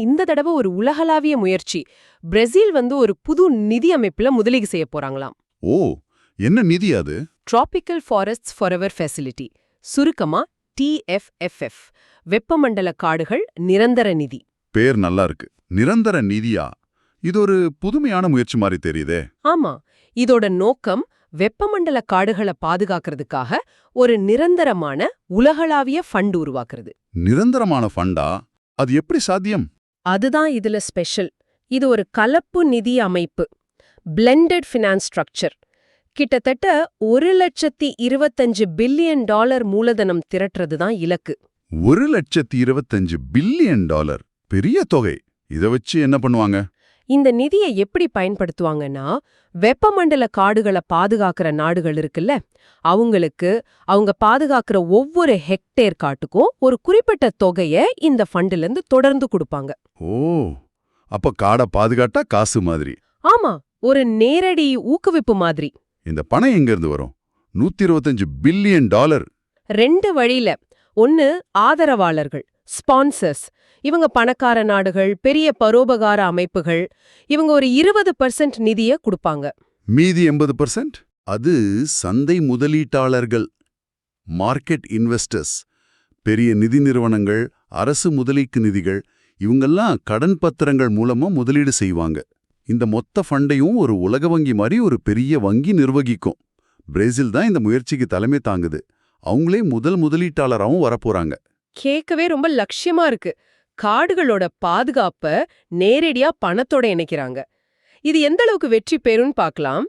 இந்த தடவை ஒரு உலகளாவிய முயற்சி. பிரேசில் ஒரு புது நிதி அமைப்புல முதலீடு செய்ய போறாங்களாம். ஓ, என்ன நிதி அது? டிராபிக்கல் ஃபாரஸ்ட்ஸ் ஃபாரெவர் ஃபெசிலிட்டி, சுருக்கமா TFFF. வெப்பமண்டல காடுகள் நிரந்தர நிதி. பேர் நல்லா இருக்கு. நிரந்தர நிதியா? இது ஒரு புதுமையான முயற்சி மாதிரி தெரியுதே. ஆமா, இதோட நோக்கம் வெப்பமண்டல காடுகளை பாதுகாக்கிறதுக்காக ஒரு நிரந்தரமான உலகளாவிய ஃபண்ட் உருவாக்குறது. நிரந்தரமான ஃபண்டா? அது எப்படி சாத்தியம்? அதுதான் இதுல ஸ்பெஷல். இது ஒரு கலப்பு நிதி அமைப்பு, பிளெண்டட் ஃபினான்ஸ் ஸ்ட்ரக்சர். கிட்டத்தட்ட 1,25 பில்லியன் டாலர் மூலதனம் திரட்டுறது தான் இலக்கு. 1,25 பில்லியன் டாலர், பெரிய தொகை. இத வச்சு என்ன பண்ணுவாங்க? இந்த நிதியை எப்படி பயன்படுத்துவாங்கன்னா, வெப்பமண்டல காடுகளை பாதுகாக்கிற நாடுகள் இருக்குல்ல, அவங்க பாதுகாக்கிற ஒவ்வொரு ஹெக்டேர் காட்டுக்கும் ஒரு குறிப்பிட்ட தொகையை இந்த ஃபண்டில இருந்து தொடர்ந்து கொடுப்பாங்க. ஓ, அப்ப காடை பாதுகாட்டா காசு மாதிரி. ஆமா, ஒரு நேரடி ஊக்குவிப்பு மாதிரி. இந்த பணம் எங்க இருந்து வரும்? 125 பில்லியன் டாலர். 2 வழியில. ஒன்னு, ஆதரவாளர்கள், ஸ்பான்சர்ஸ். இவங்க பணக்கார நாடுகள், பெரிய பரோபகார அமைப்புகள். இவங்க ஒரு 20% நிதியை கொடுப்பாங்க. மீதி 80%? அது சந்தை முதலீட்டாளர்கள், மார்க்கெட் இன்வெஸ்டர்ஸ். பெரிய நிதி நிறுவனங்கள், அரசு முதலீட்டு நிதிகள், இவங்கெல்லாம் கடன் பத்திரங்கள் மூலமா முதலீடு செய்வாங்க. இந்த மொத்த ஃபண்டையும் ஒரு உலக வங்கி மாதிரி ஒரு பெரிய வங்கி நிர்வகிக்கும். பிரேசில் தான் இந்த முயற்சிக்கு தலைமை தாங்குது. அவங்களே முதல் முதலீட்டாளராகவும் வரப்போறாங்க. கேட்கவே ரொம்ப லட்சியமா இருக்கு. காடுகளோட பாதுகாப்ப நேரடியா பணத்தோட இணைக்கிறாங்க. இது எந்த அளவுக்கு வெற்றி பெறும்னு பார்க்கலாம்.